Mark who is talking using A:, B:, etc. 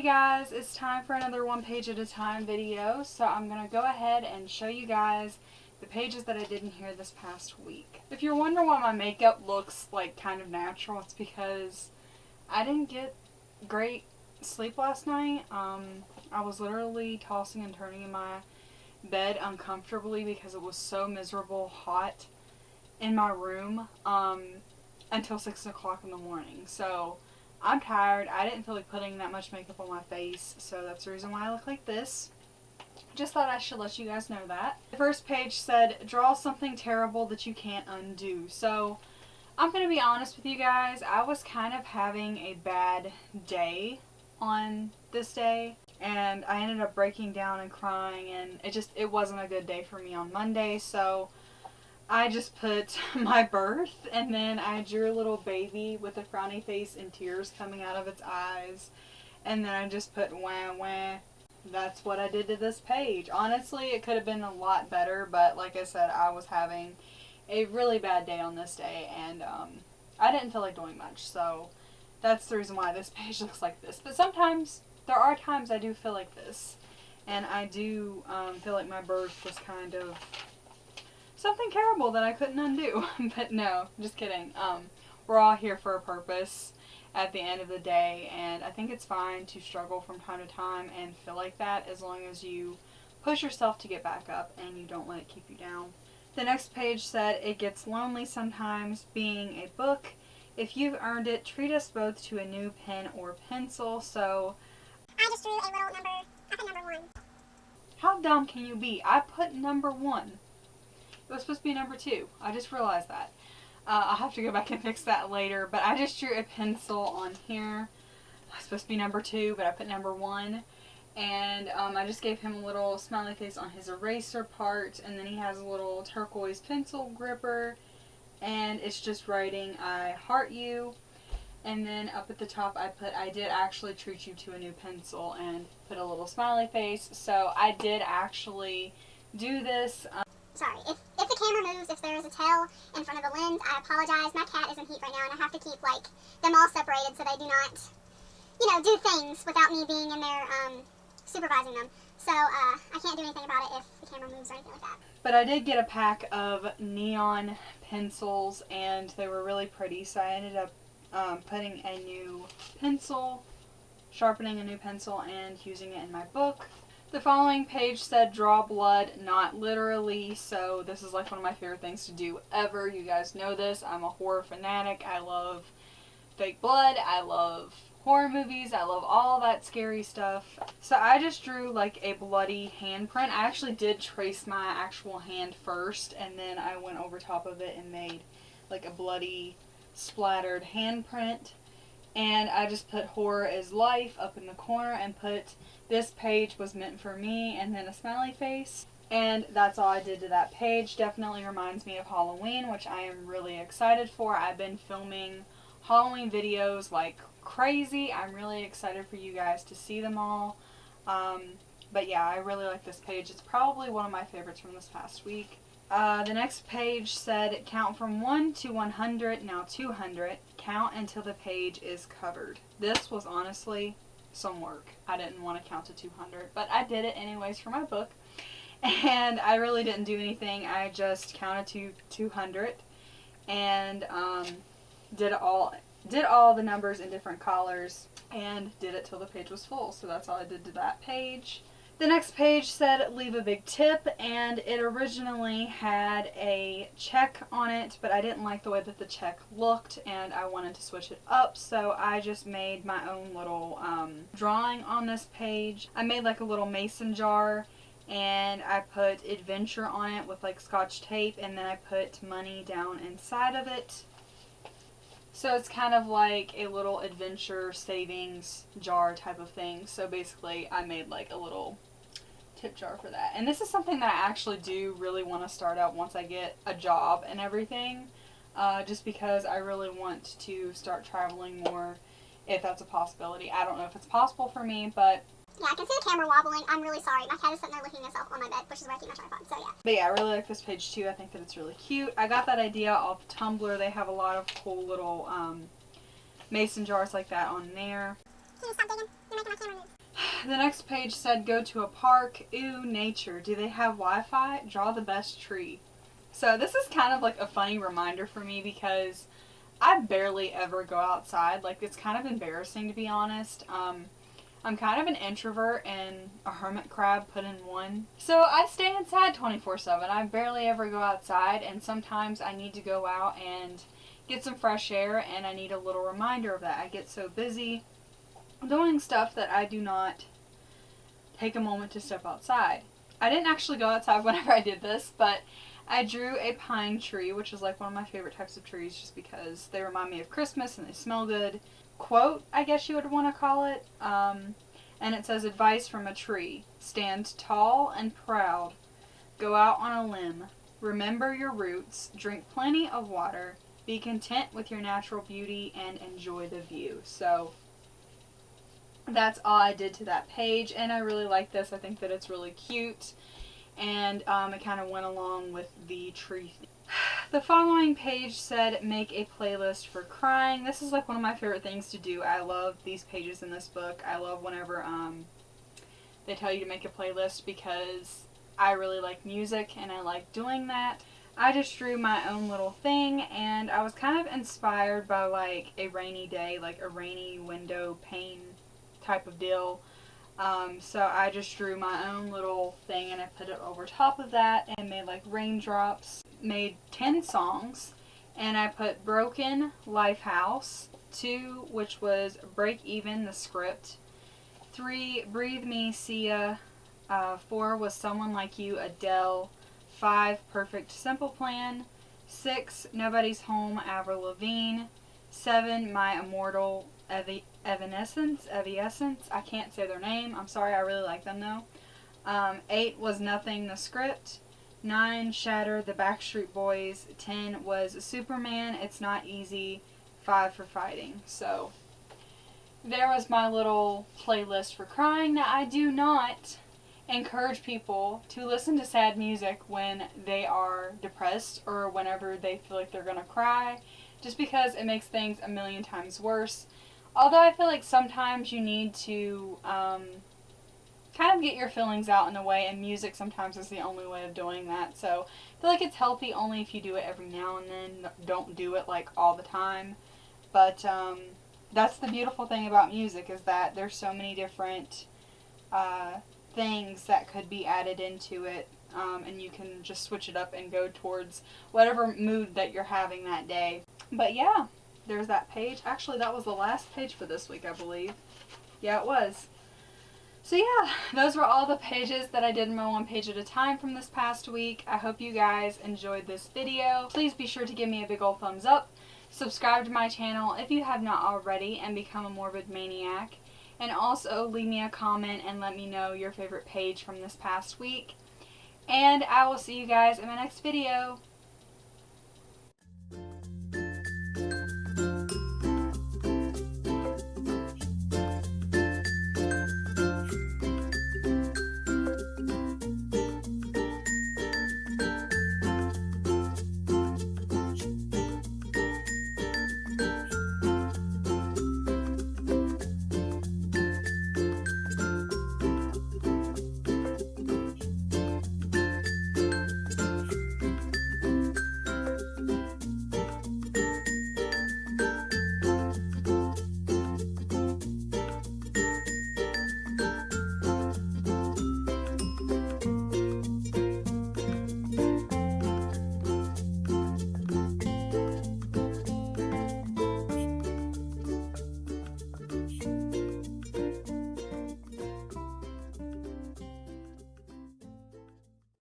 A: guys, it's time for another one page at a time video. So I'm going to go ahead and show you guys the pages that I did in here this past week. If you're wondering why my makeup looks like kind of natural, it's because I didn't get great sleep last night. I was literally tossing and turning in my bed uncomfortably because it was so miserable hot in my room until 6 o'clock in the morning. So I'm tired. I didn't feel like putting that much makeup on my face, so that's the reason why I look like this. Just thought I should let you guys know that. The first page said, draw something terrible that you can't undo. So I'm going to be honest with you guys. I was kind of having a bad day on this day, and I ended up breaking down and crying, and it wasn't a good day for me on Monday. So I just put my birth, and then I drew a little baby with a frowny face and tears coming out of its eyes, and then I just put wah wah. That's what I did to this page. Honestly, it could have been a lot better, but like I said, I was having a really bad day on this day, and I didn't feel like doing much, so that's the reason why this page looks like this. But sometimes, there are times I do feel like this, and I do feel like my birth was kind of something terrible that I couldn't undo. But no, just kidding. We're all here for a purpose at the end of the day, and I think it's fine to struggle from time to time and feel like that, as long as you push yourself to get back up and you don't let it keep you down. The next page said, it gets lonely sometimes being a book. If you've earned it, treat us both to a new pen or pencil. So
B: I just drew a little number. I put number 1.
A: How dumb can you be? I put number 1. It was supposed to be number 2. I just realized that. I'll have to go back and fix that later. But I just drew a pencil on here. It's supposed to be number 2, but I put number 1. And I just gave him a little smiley face on his eraser part. And then he has a little turquoise pencil gripper. And it's just writing, I heart you. And then up at the top I put, I did actually treat you to a new pencil, and put a little smiley face. So I did actually do this.
B: Sorry, if the camera moves, if there is a tail in front of the lens, I apologize. My cat is in heat right now, and I have to keep, like, them all separated so they do not, you know, do things without me being in there supervising them. So I can't do anything about it if the camera moves or anything like that.
A: But I did get a pack of neon pencils, and they were really pretty, so I ended up putting a new pencil, sharpening a new pencil, and using it in my book. The following page said, draw blood, not literally, so this is like one of my favorite things to do ever. You guys know this. I'm a horror fanatic. I love fake blood. I love horror movies. I love all that scary stuff. So I just drew like a bloody handprint. I actually did trace my actual hand first, and then I went over top of it and made like a bloody splattered handprint. And I just put horror is life up in the corner, and put this page was meant for me, and then a smiley face. And that's all I did to that page. Definitely reminds me of Halloween, which I am really excited for. I've been filming Halloween videos like crazy. I'm really excited for you guys to see them all. But yeah, I really like this page. It's probably one of my favorites from this past week. The next page said, count from 1 to 100, now 200. Count until the page is covered. This was honestly some work. I didn't want to count to 200, but I did it anyways for my book. And I really didn't do anything. I just counted to 200 and did all the numbers in different colors, and did it till the page was full. So that's all I did to that page. The next page said, leave a big tip, and it originally had a check on it, but I didn't like the way that the check looked, and I wanted to switch it up, so I just made my own little drawing on this page. I made like a little mason jar, and I put adventure on it with like scotch tape, and then I put money down inside of it. So it's kind of like a little adventure savings jar type of thing. So basically I made like a little tip jar for that. And this is something that I actually do really want to start out once I get a job and everything. Just because I really want to start traveling more, if that's a possibility. I don't know if it's possible for me, but
B: yeah, I can see the camera wobbling. I'm really sorry. My cat is sitting there licking himself on my bed, which is where I keep my tripod, so yeah.
A: But yeah, I really like this page too. I think that it's really cute. I got that idea off Tumblr. They have a lot of cool little mason jars like that on there.
B: Can you stop digging? You're making my camera move.
A: the next page said, go to a park. Ew, nature. Do they have Wi-Fi? Draw the best tree. So this is kind of like a funny reminder for me because I barely ever go outside. Like, it's kind of embarrassing, to be honest. I'm kind of an introvert and a hermit crab put in one. So I stay inside 24/7. I barely ever go outside, and sometimes I need to go out and get some fresh air, and I need a little reminder of that. I get so busy doing stuff that I do not take a moment to step outside. I didn't actually go outside whenever I did this, but I drew a pine tree, which is like one of my favorite types of trees just because they remind me of Christmas and they smell good. Quote, I guess you would want to call it. And it says, advice from a tree. Stand tall and proud. Go out on a limb. Remember your roots. Drink plenty of water. Be content with your natural beauty and enjoy the view. So that's all I did to that page, and I really like this. I think that it's really cute, and it kind of went along with the tree theme. The following page said, make a playlist for crying. This is like one of my favorite things to do. I love these pages in this book. I love whenever they tell you to make a playlist because I really like music and I like doing that. I just drew my own little thing, and I was kind of inspired by like a rainy day, like a rainy window pane type of deal. So I just drew my own little thing and I put it over top of that and made like raindrops. Made 10 songs, and I put Broken, Lifehouse, 2, which was Break Even, the script, 3, Breathe Me, Sia, 4 was Someone Like You, Adele, 5, Perfect Simple Plan, 6, Nobody's Home, Avril Lavigne, 7, My Immortal, Evanescence, I can't say their name, I'm sorry, I really like them though. 8 was Nothing, the script, 9, Shatter, the Backstreet Boys, 10 was Superman, It's Not Easy, 5 for Fighting. So there was my little playlist for crying. Now, I do not encourage people to listen to sad music when they are depressed or whenever they feel like they're going to cry, just because it makes things a million times worse. Although I feel like sometimes you need to kind of get your feelings out in a way, and music sometimes is the only way of doing that. So I feel like it's healthy only if you do it every now and then. Don't do it like all the time. But that's the beautiful thing about music, is that there's so many different things that could be added into it, and you can just switch it up and go towards whatever mood that you're having that day. But yeah, there's that page. Actually, that was the last page for this week, I believe. Yeah, it was. So yeah, those were all the pages that I did in my one page at a time from this past week. I hope you guys enjoyed this video. Please be sure to give me a big old thumbs up. Subscribe to my channel if you have not already and become a morbid maniac. And also leave me a comment and let me know your favorite page from this past week. And I will see you guys in my next video.